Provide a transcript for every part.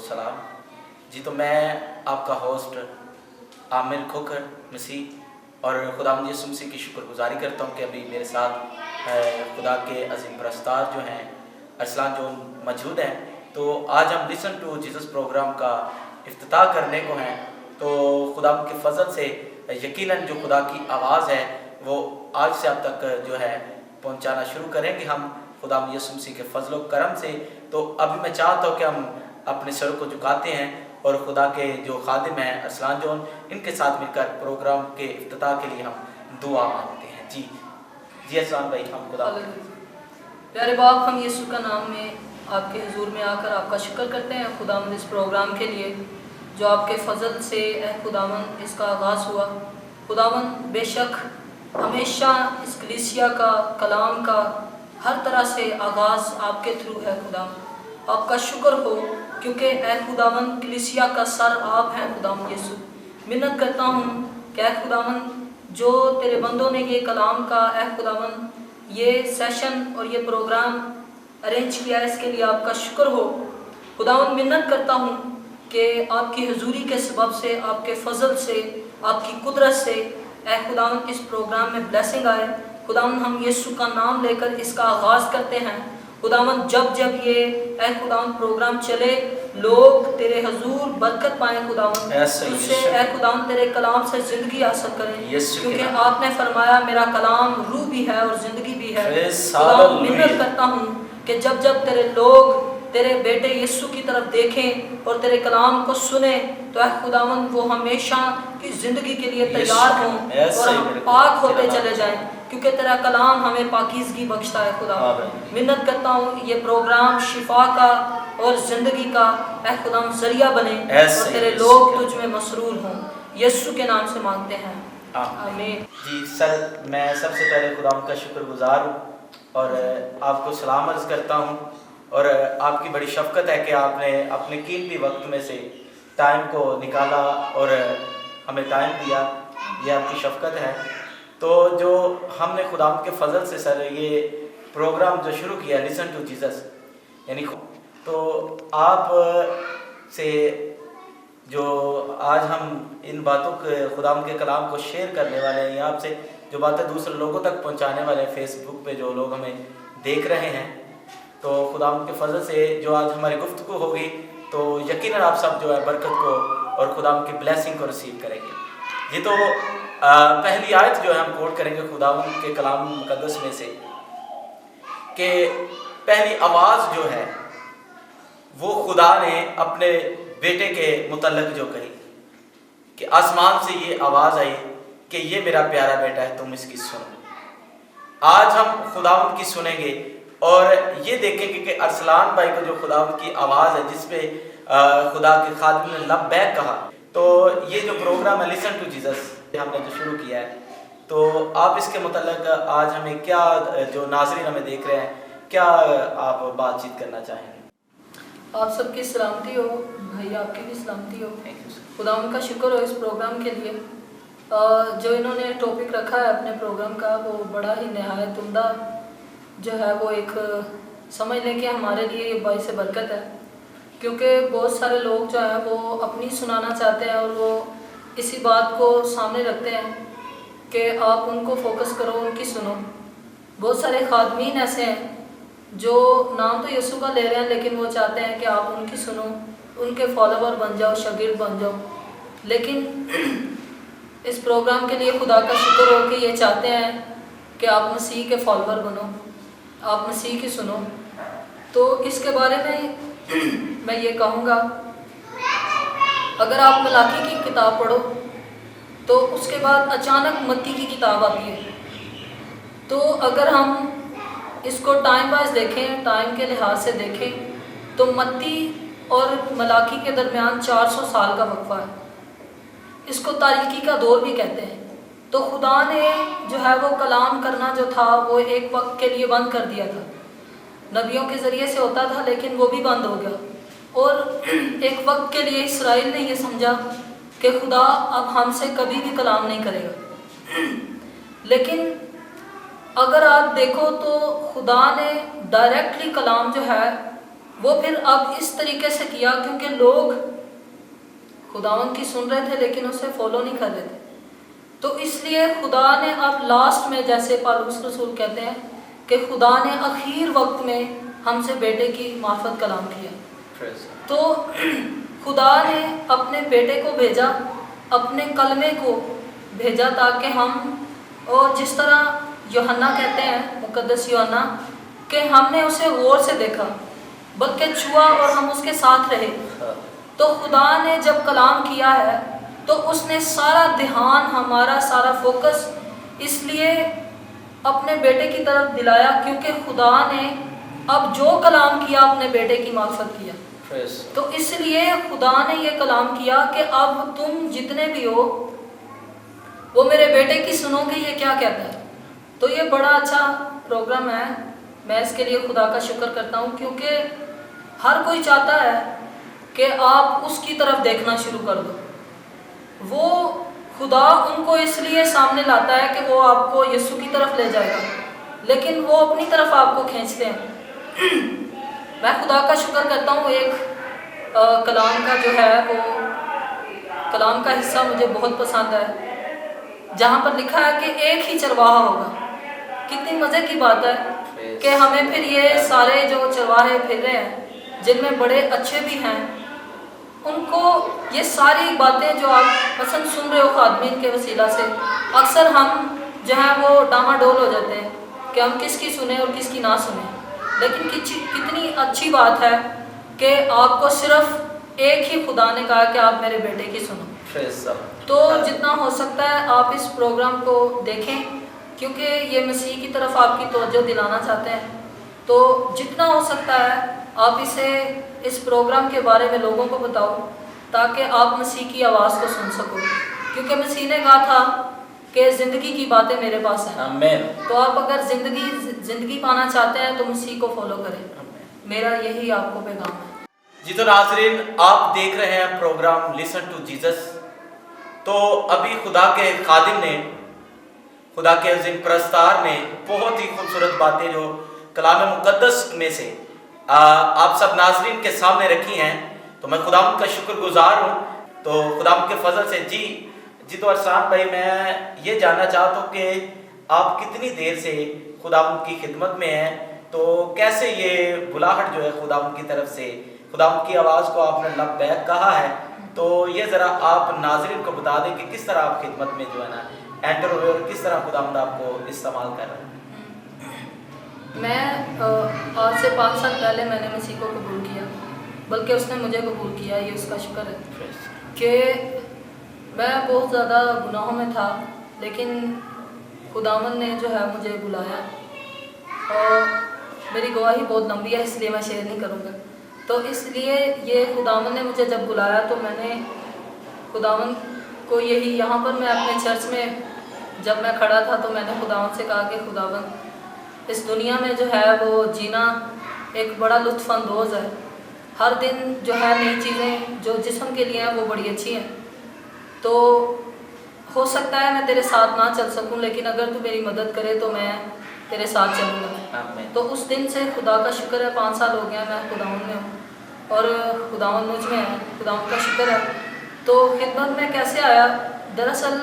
सलाम जी। तो मैं आपका होस्ट आमिर खोखर मसीह और खुदावंद यीशु मसीह की शुक्रगुजारी करता हूँ कि अभी मेरे साथ खुदा के अजीम परस्तार जो हैं अरसलान जो मौजूद हैं। तो आज हम लिसन टू जीसस प्रोग्राम का इफ्तिताह करने को हैं। तो खुदा के फजल से यकीनन जो खुदा की आवाज़ है वो आज से अब तक जो है पहुँचाना शुरू करेंगे हम खुदा यीशु मसीह के फजल करम से। तो अभी मैं चाहता हूँ कि हम अपने सर को झुकाते हैं और खुदा के जो खादिम हैं अरसलान जोन इनके साथ मिलकर प्रोग्राम के इफ्तिताह के लिए हम दुआ मांगते हैं। जी अरसलान भाई हम खुदा प्यारे बाप, हम यीशु का नाम में आपके हुजूर में आकर आपका शुक्र करते हैं खुदावंद इस प्रोग्राम के लिए जो आपके फजल से खुदावंद इसका आगाज़ हुआ। खुदावंद बेशक हमेशा इस कलीसिया का कलाम का हर तरह से आगाज़ आपके थ्रू है। खुदा आपका शुक्र हो क्योंकि खुदावंद कलीसिया का सर आप हैं। खुदावंद यीशु मिन्नत करता हूँ कि खुदावंद जो तेरे बंदों ने ये कलाम का खुदावंद ये सेशन और ये प्रोग्राम अरेंज किया है, इसके लिए आपका शुक्र हो। खुदावंद मिन्नत करता हूँ कि आपकी हुजूरी के सबब से, आपके फजल से, आपकी कुदरत से खुदावंद इस प्रोग्राम में ब्लेसिंग आए। खुदावंद हम यीशु का नाम लेकर इसका आगाज़ करते हैं। खुदावंद जब ये खुदावंद प्रोग्राम चले लोग तेरे हुजूर बरकत पाएँ। खुदावंद उससे खुदावंद तेरे कलाम से ज़िंदगी हासिल करें क्योंकि आपने फरमाया मेरा कलाम रूह भी है और ज़िंदगी भी है। खुदावंद मिन्नत करता हूँ कि जब तेरे लोग तेरे बेटे यीशु की तरफ देखें और तेरे कलाम को सुने तो खुदावंद वो हमेशा की ज़िंदगी के लिए तैयार हों और हम पाक होते चले जाएं क्योंकि तेरा कलाम हमें पाकीज़गी बख्शता है। खुदा मिन्नत करता हूँ ये प्रोग्राम शिफा का और ज़िंदगी का खुदावंद ज़रिया बने और तेरे लोग तुझ में मसरूर हों। यीशु के नाम से मांगते हैं, आमीन। जी सर, मैं सबसे पहले खुदावंद का शुक्रगुजार हूँ और आपको सलाम अर्ज़ करता हूँ और आपकी बड़ी शफ़क़त है कि आपने अपने कीमती वक्त में से टाइम को निकाला और हमें टाइम दिया। ये आपकी शफ़क़त है। तो जो हमने खुदा के फजल से सर ये प्रोग्राम जो शुरू किया लिसन टू जीसस यानी तो आप से जो आज हम इन बातों के खुदा के कलाम को शेयर करने वाले हैं, आपसे जो बातें दूसरे लोगों तक पहुंचाने वाले हैं, फेसबुक पे जो लोग हमें देख रहे हैं, तो खुदा के फजल से जो आज हमारी गुफ्तगू होगी तो यकीनन आप सब जो है बरकत को और खुदा की ब्लेसिंग को रिसीव करेंगे। ये तो पहली आयत जो है हम कोट करेंगे खुदा के कलाम मुकद्दस में से कि पहली आवाज़ जो है वो खुदा ने अपने बेटे के मुतल्लक जो कही कि आसमान से ये आवाज़ आई कि ये मेरा प्यारा बेटा है, तुम इसकी सुनो। आज हम खुदावंद की सुनेंगे और ये देखेंगे कि अरसलान भाई को जो खुदावंद की आवाज़ है जिसपे खुदा के खादिम ने लब्बैक कहा। तो ये जो प्रोग्राम है लिसन टू जीसस हमने जो शुरू किया है, तो आप इसके मुतल्लिक आज हमें क्या जो नाज़रीन हमें देख रहे हैं क्या आप बातचीत करना चाहेंगे? आप सबकी सलामती हो भाई, आपकी भी सलामती हो। खुदावंद का शुक्र हो इस प्रोग्राम के लिए। जो इन्होंने टॉपिक रखा है अपने प्रोग्राम का वो बड़ा ही नहायत उम्दा जो है वो एक समझ लें कि हमारे लिए ये बाइस बरकत है क्योंकि बहुत सारे लोग जो है वो अपनी सुनाना चाहते हैं और वो इसी बात को सामने रखते हैं कि आप उनको फोकस करो, उनकी सुनो। बहुत सारे खादमीन ऐसे हैं जो नाम तो यीशु का ले रहे हैं लेकिन वो चाहते हैं कि आप उनकी सुनो, उनके फॉलोवर बन जाओ, शागिर्द बन जाओ। लेकिन इस प्रोग्राम के लिए खुदा का शुक्र हो कि ये चाहते हैं कि आप मसीह के फॉलोवर बनो, आप मसीह की सुनो। तो इसके बारे में मैं ये कहूँगा, अगर आप मलाकी की किताब पढ़ो तो उसके बाद अचानक मत्ती की किताब आती है। तो अगर हम इसको टाइम वाइज देखें, टाइम के लिहाज से देखें तो मत्ती और मलाकी के दरमियान 400 साल का वक्फा है। इसको तारीकी का दौर भी कहते हैं। तो खुदा ने जो है वो कलाम करना जो था वो एक वक्त के लिए बंद कर दिया था, नबियों के ज़रिए से होता था लेकिन वो भी बंद हो गया। और एक वक्त के लिए इसराइल ने ये समझा कि खुदा अब हमसे कभी भी कलाम नहीं करेगा। लेकिन अगर आप देखो तो खुदा ने डायरेक्टली कलाम जो है وہ پھر اب اس طریقے سے کیا کیونکہ لوگ خداوند کی سن رہے تھے لیکن اسے فالو نہیں کر رہے تھے، تو اس لیے خدا نے اب لاسٹ میں، جیسے پالوس رسول کہتے ہیں کہ خدا نے اخیر وقت میں ہم سے بیٹے کی معرفت کلام کیا، تو خدا نے اپنے بیٹے کو بھیجا، اپنے کلمے کو بھیجا تاکہ ہم، اور جس طرح یوحنا کہتے ہیں، مقدس یوحنا، کہ ہم نے اسے غور سے دیکھا بلکہ چھوا اور ہم اس کے ساتھ رہے۔ تو خدا نے جب کلام کیا ہے تو اس نے سارا دھیان، ہمارا سارا فوکس اس لیے اپنے بیٹے کی طرف دلایا کیونکہ خدا نے اب جو کلام کیا اپنے بیٹے کی معرفت کیا۔ تو اس لیے خدا نے یہ کلام کیا کہ اب تم جتنے بھی ہو وہ میرے بیٹے کی سنو گے یہ کیا کہتا ہے۔ تو یہ بڑا اچھا پروگرام ہے، میں اس کے لیے خدا کا شکر کرتا ہوں کیونکہ ہر کوئی چاہتا ہے کہ آپ اس کی طرف دیکھنا شروع کر دو۔ وہ خدا ان کو اس لیے سامنے لاتا ہے کہ وہ آپ کو یسوع کی طرف لے جائے گا، لیکن وہ اپنی طرف آپ کو کھینچتے ہیں۔ میں خدا کا شکر کرتا ہوں، ایک کلام کا جو ہے وہ کلام کا حصہ مجھے بہت پسند ہے جہاں پر لکھا ہے کہ ایک ہی چرواہا ہوگا۔ کتنی مزے کی بات ہے کہ ہمیں پھر یہ سارے جو چرواہے پھر رہے ہیں جن میں بڑے اچھے بھی ہیں، ان کو یہ ساری باتیں جو آپ مثلا سن رہے ہو خادمین کے وسیلہ سے، اکثر ہم جو ہیں وہ ڈاماڈول ہو جاتے ہیں کہ ہم کس کی سنیں اور کس کی نہ سنیں، لیکن کتنی اچھی بات ہے کہ آپ کو صرف ایک ہی خدا نے کہا کہ آپ میرے بیٹے کی سنو۔ تو جتنا ہو سکتا ہے آپ اس پروگرام کو دیکھیں کیونکہ یہ مسیح کی طرف آپ کی توجہ دلانا چاہتے ہیں، تو جتنا ہو سکتا ہے آپ اس پروگرام کے بارے میں لوگوں کو بتاؤ تاکہ آپ مسیح کی آواز کو سن سکو، کیونکہ مسیح نے کہا تھا کہ زندگی کی باتیں میرے پاس ہیں۔ آمین۔ تو آپ اگر زندگی پانا چاہتے ہیں تو مسیح کو فالو کریں، میرا یہی آپ کو پیغام ہے۔ جی تو ناظرین، آپ دیکھ رہے ہیں پروگرام لسن ٹو جیزس۔ تو ابھی خدا کے خادم نے، خدا کے عظیم پرستار نے بہت ہی خوبصورت باتیں جو کلام مقدس میں سے آپ سب ناظرین کے سامنے رکھی ہیں، تو میں خداوند کا شکر گزار ہوں۔ تو خداوند کے فضل سے جی تو ارسلان بھائی، میں یہ جاننا چاہتا ہوں کہ آپ کتنی دیر سے خداوند کی خدمت میں ہیں، تو کیسے یہ بلاہٹ جو ہے خداوند کی طرف سے، خداوند کی آواز کو آپ نے لبیک کہا ہے، تو یہ ذرا آپ ناظرین کو بتا دیں کہ کس طرح آپ خدمت میں جو ہے نا انٹر ہوئے اور کس طرح خداوند آپ کو استعمال کر رہا ہے۔ میں آج سے 5 سال پہلے میں نے مسیح کو قبول کیا، بلکہ اس نے مجھے قبول کیا، یہ اس کا شکر ہے کہ میں بہت زیادہ گناہوں میں تھا، لیکن خداوند نے جو ہے مجھے بلایا، اور میری گواہی بہت لمبی ہے اس لیے میں شیئر نہیں کروں گا۔ تو اس لیے یہ خداوند نے مجھے جب بلایا تو میں نے خداوند کو یہی، یہاں پر میں اپنے چرچ میں جب میں کھڑا تھا تو میں نے خداوند سے کہا کہ خداوند، اس دنیا میں جو ہے وہ جینا ایک بڑا لطف اندوز ہے، ہر دن جو ہے نئی چیزیں جو جسم کے لیے ہیں وہ بڑی اچھی ہیں، تو ہو سکتا ہے میں تیرے ساتھ نہ چل سکوں، لیکن اگر تو میری مدد کرے تو میں تیرے ساتھ چلوں گا۔ تو اس دن سے خدا کا شکر ہے 5 سال ہو گیا میں خداوند میں ہوں اور خداوند مجھ میں ہے، خداوند کا شکر ہے۔ تو خدمت میں کیسے آیا؟ دراصل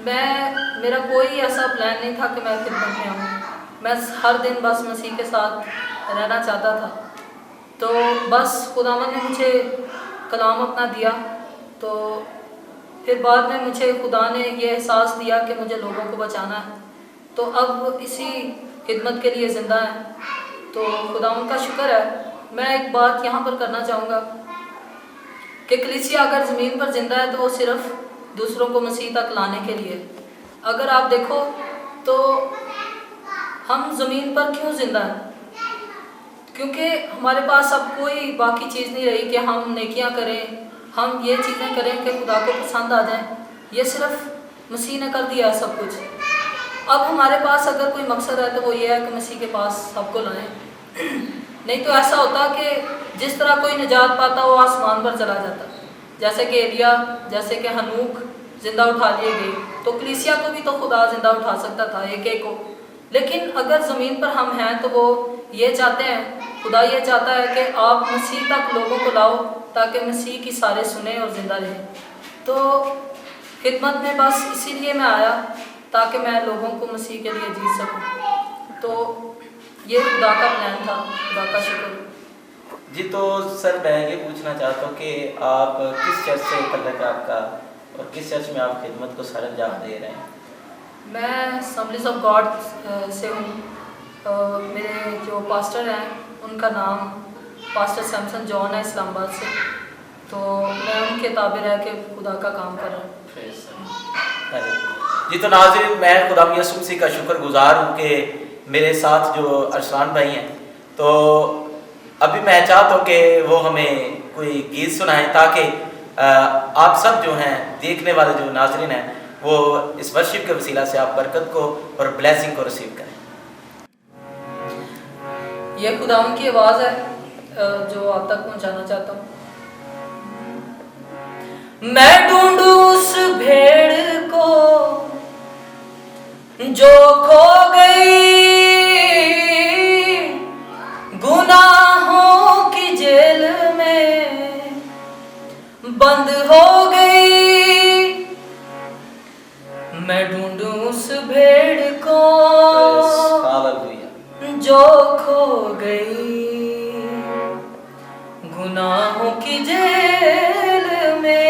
میرا کوئی ایسا پلان نہیں تھا کہ میں خدمت میں آؤں، میں ہر دن بس مسیح کے ساتھ رہنا چاہتا تھا، تو بس خداوند نے مجھے کلام اپنا دیا، تو پھر بعد میں مجھے خدا نے یہ احساس دیا کہ مجھے لوگوں کو بچانا ہے، تو اب اسی خدمت کے لیے زندہ ہیں، تو خداوند کا شکر ہے۔ میں ایک بات یہاں پر کرنا چاہوں گا کہ کلیسیا اگر زمین پر زندہ ہے تو وہ صرف دوسروں کو مسیح تک لانے کے لیے۔ اگر آپ دیکھو تو ہم زمین پر کیوں زندہ ہیں؟ کیونکہ ہمارے پاس اب کوئی باقی چیز نہیں رہی کہ ہم نیکیاں کریں، ہم یہ چیزیں کریں کہ خدا کو پسند آ جائیں، یہ صرف مسیح نے کر دیا ہے سب کچھ۔ اب ہمارے پاس اگر کوئی مقصد ہے تو وہ یہ ہے کہ مسیح کے پاس سب کو لائیں، نہیں تو ایسا ہوتا کہ جس طرح کوئی نجات پاتا وہ آسمان پر چلا جاتا، جیسے کہ ایلیا، جیسے کہ ہنوک زندہ اٹھا لیے گئے، تو کلیسیا کو بھی تو خدا زندہ اٹھا سکتا تھا ایک ایک کو، لیکن اگر زمین پر ہم ہیں تو وہ ये चाहते हैं, खुदा ये चाहता है कि आप मसीह तक लोगों को लाओ ताकि मसीह की सारे सुने और ज़िंदा रहें। तो खिदमत में बस इसीलिए मैं आया ताकि मैं लोगों को मसीह के लिए जी सकूं। तो ये खुदा का प्लान था, खुदा का शुक्र। जी, तो सर मैं ये पूछना चाहता हूँ कि आप किस चर्च से तल्लुक़ है आपका और किस चर्च में आप खिदमत को सर अंजाम दे रहे हैं? मैं असम्बलीज ऑफ गॉड से हूँ। मेरे जो पास्टर हैं उनका नाम पास्टर सैमसन जॉन है इस्लामाबाद से। तो मैं उनके ताबे रह के खुदा का काम कर रहा हूँ। जी, तो नाज़रीन, मैं खुदा यसू मसीह का शुक्रगुज़ार हूँ कि मेरे साथ जो अरसलान भाई हैं, तो अभी मैं चाहता हूँ कि वो हमें कोई गीत सुनाएं ताकि आप सब जो हैं, देखने वाले जो नाज़रीन हैं, वो इस वर्शिप के वसीला से आप बरकत को और ब्लेसिंग को रिसीव करें। ये खुदावन की आवाज़ है जो आप तक पहुँचाना चाहता हूँ। मैं ढूंढूं उस भेड़ को जो खो गई, गुनाहों की जेल में बंद हो गई। मैं ढूंढूं उस भेड़ को जो खो गई, गुनाहों की जेल में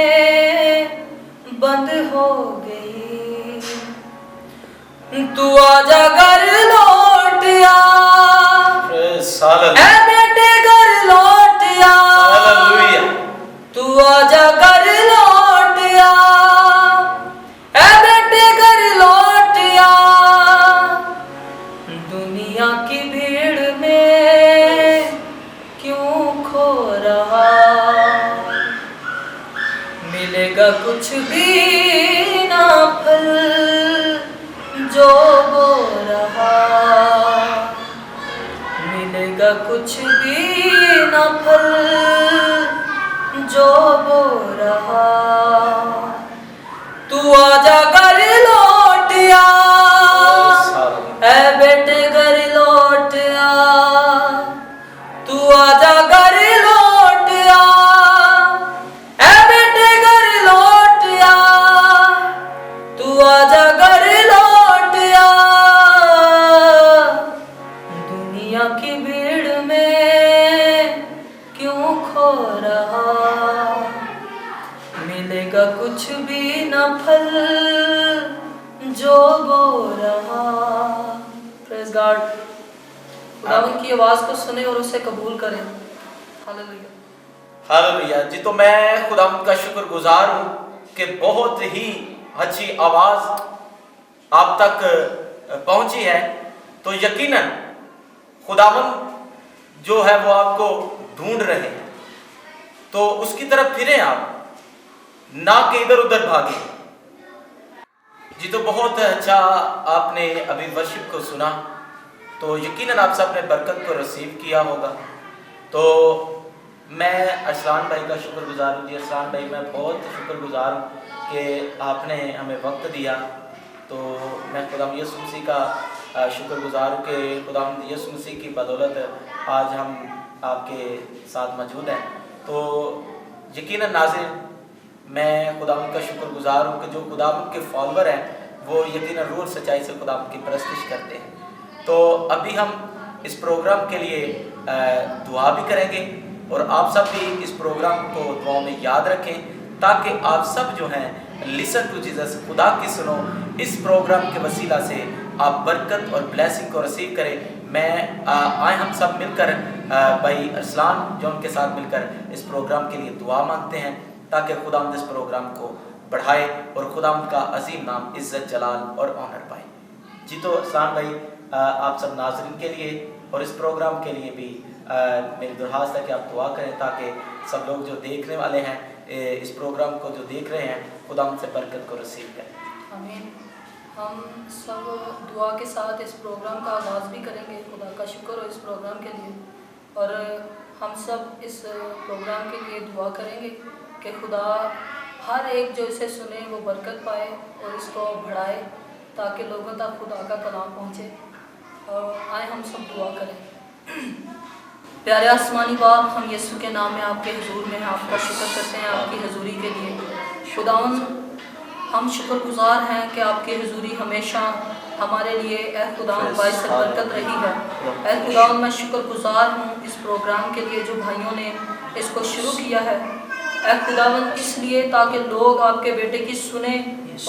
बंद हो गई। तू आजा घर लौट आ, ऐ बेटे घर लौट आ। तू आजा घर लौट आ, ऐ बेटे घर लौट आ। दुनिया की भीड़ में क्यों खो रहा, मिलेगा कुछ भी ना फल जो बो रहा, मिलेगा कुछ भी ना फल जो बो रहा। तू आजा घर लौट आ, ऐ बेटे घर लौट आ। तू आजा घर लौट आ, ऐ बेटे घर लौट आ। तू आजा घर लौट आ। दुनिया की भीड़ में क्यों खो रहा, मिलेगा कुछ भी ना फल जो बो रहा। Praise God. खुदावंद की आवाज़ को सुने और उसे कबूल करें। Hallelujah, hallelujah. जी, तो मैं खुदावंद का शुक्रगुजार हूँ कि बहुत ही अच्छी आवाज़ आप तक पहुँची है। तो यकीनन खुदावंद जो है वो आपको ढूंढ रहे हैं, तो उसकी तरफ फिरें आप, ना कि इधर उधर भागे। जी, तो बहुत अच्छा आपने अभी वर्शिप को सुना, तो यकीनन आप सब ने बरकत को रिसीव किया होगा। तो मैं अरसलान भाई का शुक्रगुजार हूँ। जी अरसलान भाई, मैं बहुत शुक्रगुजार हूँ कि आपने हमें वक्त दिया। तो मैं खुदावंद यसू मसीह का शुक्रगुजार हूँ कि खुदावंद यसू मसीह की बदौलत आज हम आपके साथ मौजूद हैं। तो यकीनन नाज़रीन, मैं खुदावंद का शुक्रगुजार हूँ कि जो खुदावंद के फॉलोअर हैं वो यकीनन रूह और सच्चाई से खुदावंद की परस्तिश करते हैं। तो अभी हम इस प्रोग्राम के लिए दुआ भी करेंगे और आप सब भी इस प्रोग्राम को दुआ में याद रखें ताकि आप सब जो हैं लिसन टू जीसस, खुदा की सुनो, इस प्रोग्राम के वसीला से आप बरकत और ब्लेसिंग को रिसीव करें। मैं आए हम सब मिलकर भाई अरसलान जो उनके साथ मिलकर इस प्रोग्राम के लिए दुआ मांगते हैं ताकि खुदावंद इस प्रोग्राम को बढ़ाए और खुदावंद का अजीम नाम इज़्ज़त, जलाल और ऑनर पाए। जी, तो अरसलान भाई, आप सब नाज़रीन के लिए और इस प्रोग्राम के लिए भी मेरी दरख्वास्त है कि आप दुआ करें ताकि सब लोग जो देखने वाले हैं इस प्रोग्राम को जो देख रहे हैं खुदावंद से बरकत को रिसीव करें। आमीन। हम सब दुआ के साथ इस प्रोग्राम का आगाज़ भी करेंगे। खुदा का शुक्र हो इस प्रोग्राम के लिए, और हम सब इस प्रोग्राम के लिए दुआ करेंगे कि खुदा हर एक जो इसे सुने वो बरकत पाए और इसको बढ़ाए ताकि लोगों तक खुदा का कलाम पहुँचे। और आए हम सब दुआ करें। प्यारे आसमानी बाप, हम यीशु के नाम में आपके हुजूर में आपका शुक्र करते हैं आपकी हजूरी के लिए। खुदावन, हम शुक्रगुजार हैं कि आपकी हजूरी हमेशा हमारे लिए ए खुदावन बाइस बरकत रही है। ए खुदावन, मैं शुक्रगुजार हूँ इस प्रोग्राम के लिए जो भाइयों ने इसको शुरू किया है। ए खुदावन, इसलिए ताकि लोग आपके बेटे की सुने,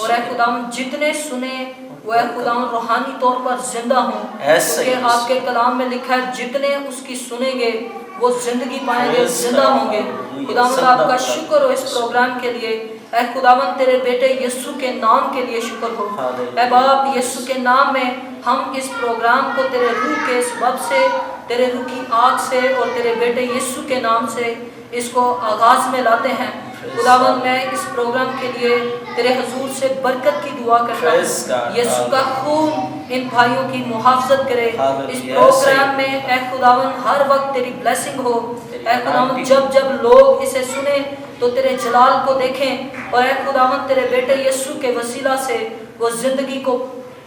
और ए खुदावन जितने सुने वो ए खुदावन रूहानी तौर पर जिंदा हों, क्योंकि आपके कलाम में लिखा है जितने उसकी सुनेंगे वो जिंदगी पाएंगे, जिंदा होंगे। खुदावन, आपका शुक्र हो इस प्रोग्राम के लिए। ए खुदावन, तेरे बेटे यीशु के नाम के लिए शुक्र हो। ए बाप, यीशु के नाम में हम इस प्रोग्राम को तेरे रूह के सबब से, तेरे रूह की आग से और तेरे बेटे यीशु के नाम से इसको आगाज में लाते हैं। खुदावन, मैं इस प्रोग्राम के लिए तेरे हजूर से बरकत की दुआ करता हूँ। यीशु का खून इन भाइयों की मुहाफ़ज़त करे इस प्रोग्राम में। ए खुदावन, हर वक्त तेरी ब्लेसिंग हो। ए खुदावन, जब जब लोग इसे सुने तो तेरे जलाल को देखें, और ए खुदावन तेरे बेटे यीशु के वसीला से वो ज़िंदगी को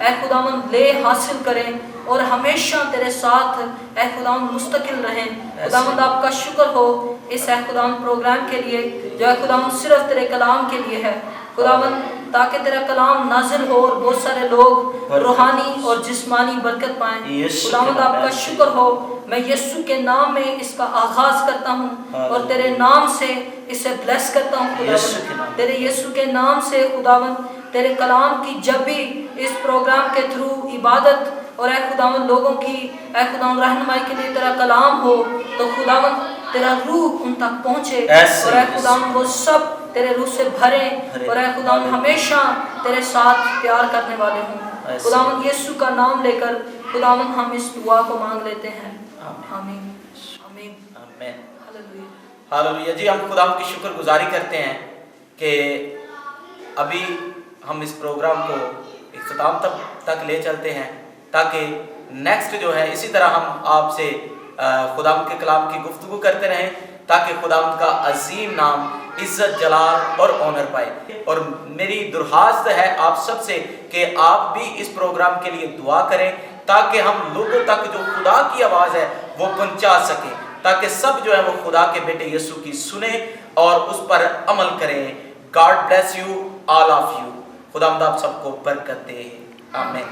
ए खुदावन ले हासिल करें और हमेशा तेरे साथ ए खुदावन मुस्तकिल रहें। खुदावन, आपका शुक्र हो इस ए खुदावन प्रोग्राम के लिए जो ए खुदावन सिर्फ तेरे कलाम के लिए है। खुदावन, ताकि तेरा कलाम नाजिल हो और बहुत सारे लोग रूहानी और जिस्मानी बरकत पाएं। खुदावन, आपका शुक्र हो। मैं यीशु के नाम में इसका आगाज करता हूँ और तेरे नाम से इसे ब्लेस करता हूँ। खुदावन, तेरे यीशु के नाम से खुदावन तेरे कलाम की जब भी इस प्रोग्राम के थ्रू इबादत और ए खुदावन लोगों की ए खुदावन रहनुमाई के लिए तेरा कलाम हो, तो खुदावन तेरा रूह उन तक पहुँचे और ए खुदावन वो सब तेरे रूह से भरे और ए खुदावन हमेशा तेरे साथ प्यार करने वाले हों। खुदावन, यीशु का नाम लेकर खुदावन हम इस दुआ को मांग लेते हैं। आमीन, आमीन, आमीन, हालेलुया। हालेलुया। जी, हम खुदावन की शुक्रगुजारी करते हैं कि अभी हम इस प्रोग्राम को इख्तिताम तक ले चलते हैं, ताकि नेक्स्ट जो है इसी तरह हम आपसे खुदावंद के कलाम की गुफ्तगू करते रहें, ताकि खुदावंद का अजीम नाम इज्जत, जलाल और ऑनर पाए। और मेरी दुर्खास्त है आप सबसे कि आप भी इस प्रोग्राम के लिए दुआ करें, ताकि हम लोगों तक जो खुदा की आवाज़ है वो पहुंचा सकें, ताकि सब जो है वो खुदा के बेटे यीशु की सुने और उस पर अमल करें। God bless you, all of you. खुदावंद आप सबको बरकत दे। आमीन।